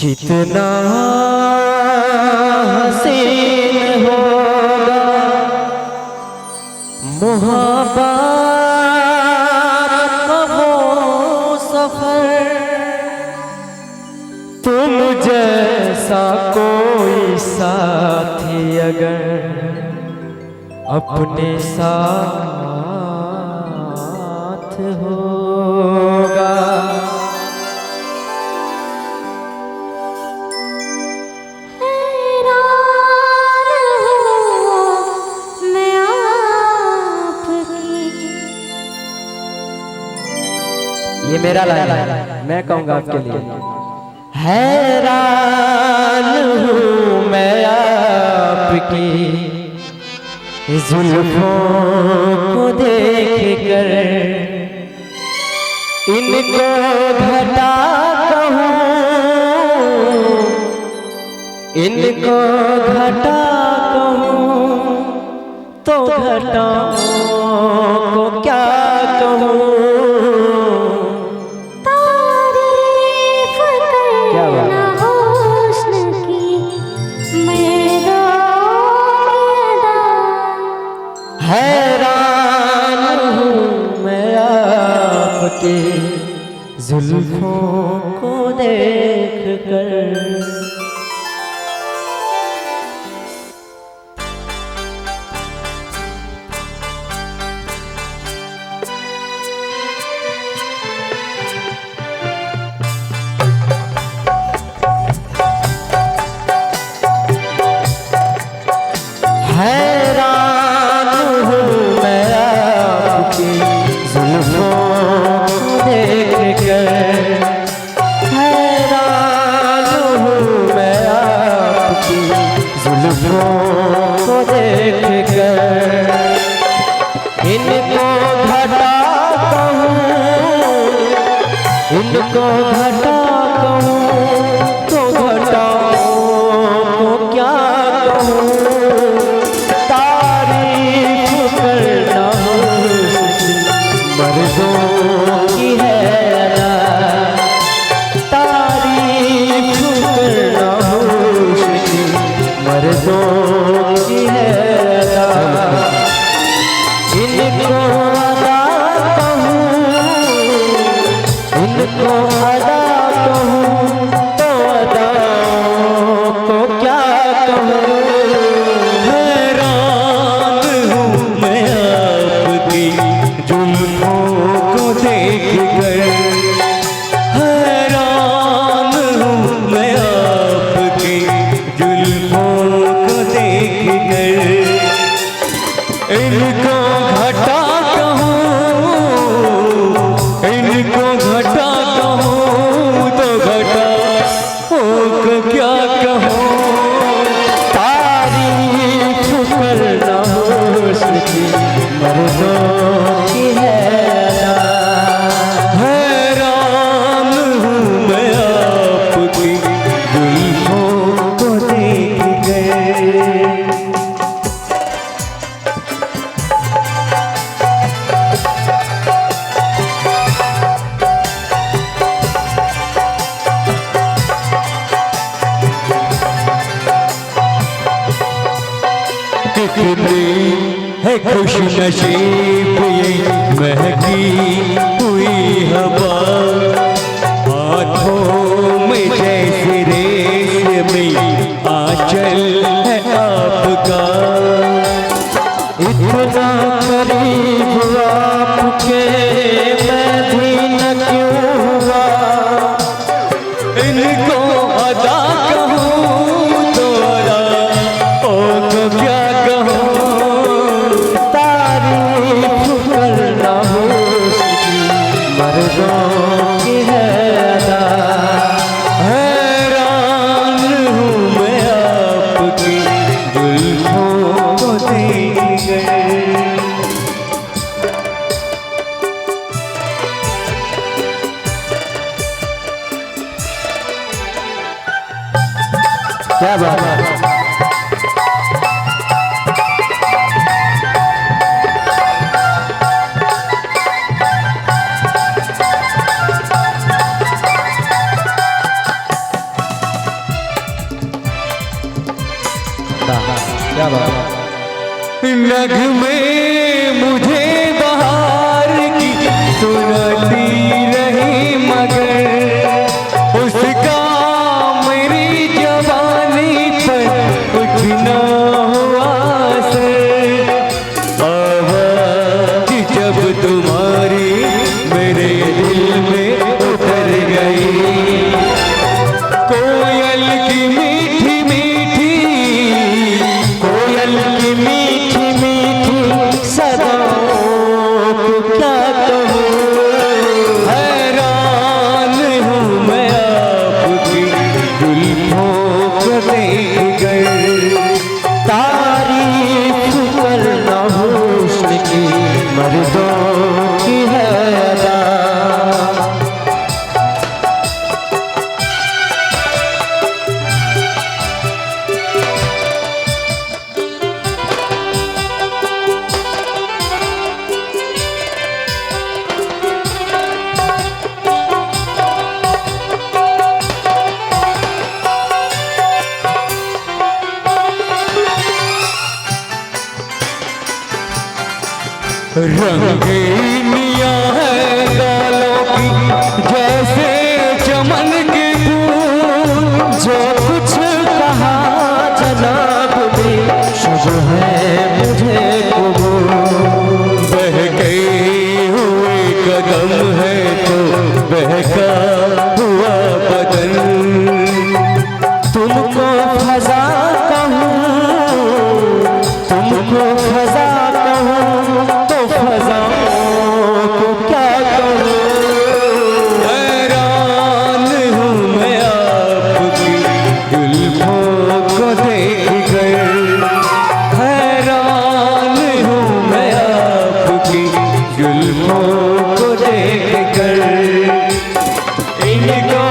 कितना हसीन होगा मुहब्बत का वो सफर, तुम जैसा कोई साथी अगर अपने साथ होगा। ये मेरा लाइन है, मैं कहूंगा आपके लिए। हैरान हूँ मैं आपकी जुल्फों को देख कर, इनको घटा कहूँ, इनको घटा कहूँ तो घटाओं को क्या कहूँ। हैरान हूँ मैं आपके जुल्फों को देख कर। हैरान हूँ मैं आपकी जुल्फों को देख कर, हैरान हूँ मैं आपकी जुल्फों को देख कर, इनको घटा कहूँ, इनको घटा कहूँ तो घटाओं को क्या कहूँ। मर्दों की है अदा, तारीफ करना मुश्किल मर्दों की है अदा। इनको अदा कहूँ, इनको अदा कहूँ तो अदाओं को क्या कहूँ। हैरान हूँ मैं आपकी जुल्फों को देख कर, हैरान हूँ मैं आपकी जुल्फों को देख कर, इनको घटा कहूँ, इनको घटा कहूँ तो घटा को क्या कहूँ। तारीफ करना मुश्किल मर्दों की है अदा। हैरान हूँ मैं आपकी जुल्फों को देख कर। कितनी है खुश नसीब ये महकी हुई हवा, हाथों में जैसे रेशमी आंचल है आपका। इतना करीब आपके मैं भी न क्यों हुआ, इनको अदा कहूँ तो अदा ओ तो क्या कहूँ। तारीफ करना मुश्किल मर्दों की है अदा। हैरान हूँ मैं आपकी जुल्फों को देख कर। क्या बात है। क्या बात है। नगमे मुझे बहार की सुनाती रही मगर उसका मेरी जवानी पर कुछ न हुआ असर। आवाज़ जब तुम्हारी मेरे दिल में उतर गई, कोयल की मीठी मीठी, कोयल की मीठी मीठी सदाओं को क्या कहूँ, हैरान हूँ मैं आपकी जुल्फों को देख कर। तारीफ करना हुस्न की मर्दों की है अदा। रंगीनियां है गालों की जैसे चमन के फूल, जो कुछ कहा जनाब ने शब है मुझे कबूल। बहके हुए कदम है तो बहका हुआ बदन। तुमको फजा कहूँ, तुमको फजा कहूँ तो फजाओं को क्या कहूँ। हैरान हूँ मैं आपकी जुल्फों को देख कर, हैरान हूँ मैं आपकी जुल्फों को देख कर। इनको